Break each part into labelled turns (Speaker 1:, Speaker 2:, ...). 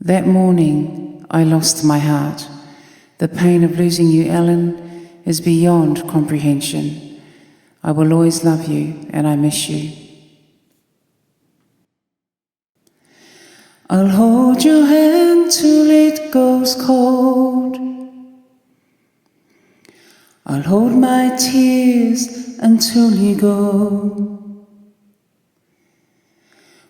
Speaker 1: That morning I lost my heart. The pain of losing you, Ellen, is beyond comprehension. I will always love you and I miss you. I'll hold your hand till it goes cold. I'll hold my tears until you go.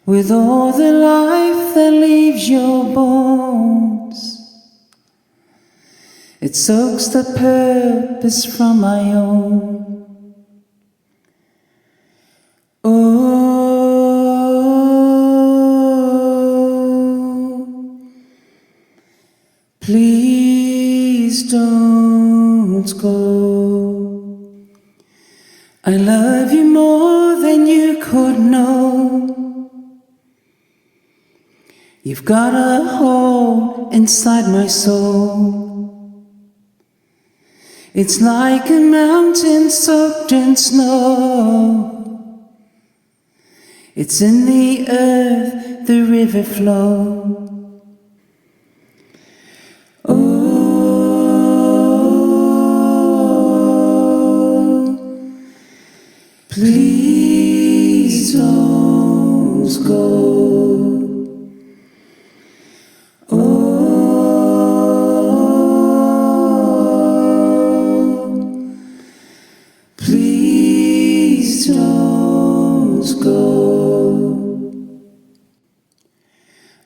Speaker 1: With all the life that leaves your bones, it soaks the purpose from my own. Oh, please don't go. I love you more than you could know. You've got a hole inside my soul. It's like a mountain soaked in snow. It's in the earth, the river flow. Oh, please don't go. Please don't go.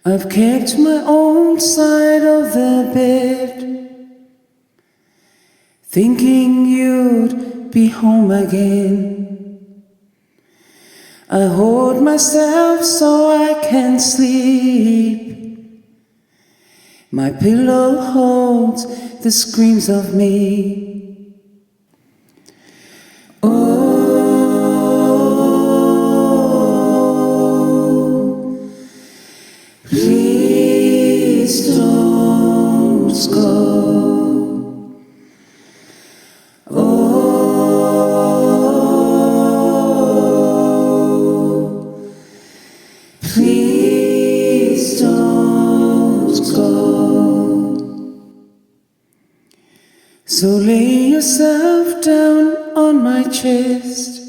Speaker 1: I've kept my own side of the bed, thinking you'd be home again. I hold myself so I can sleep. My pillow holds the screams of me. Oh, please don't go. Oh, please don't go. So lay yourself down on my chest,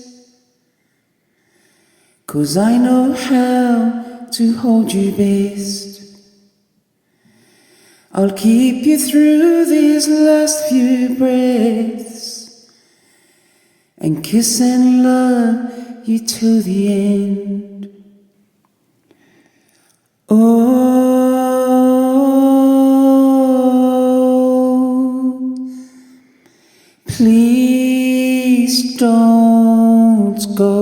Speaker 1: 'cause I know how to hold you best. I'll keep you through these last few breaths and kiss and love you till the end. Oh, please don't go.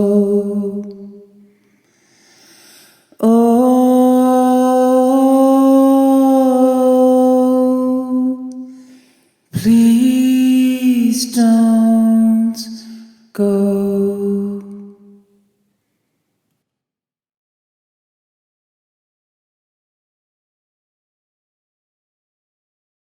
Speaker 1: Oh, please don't go.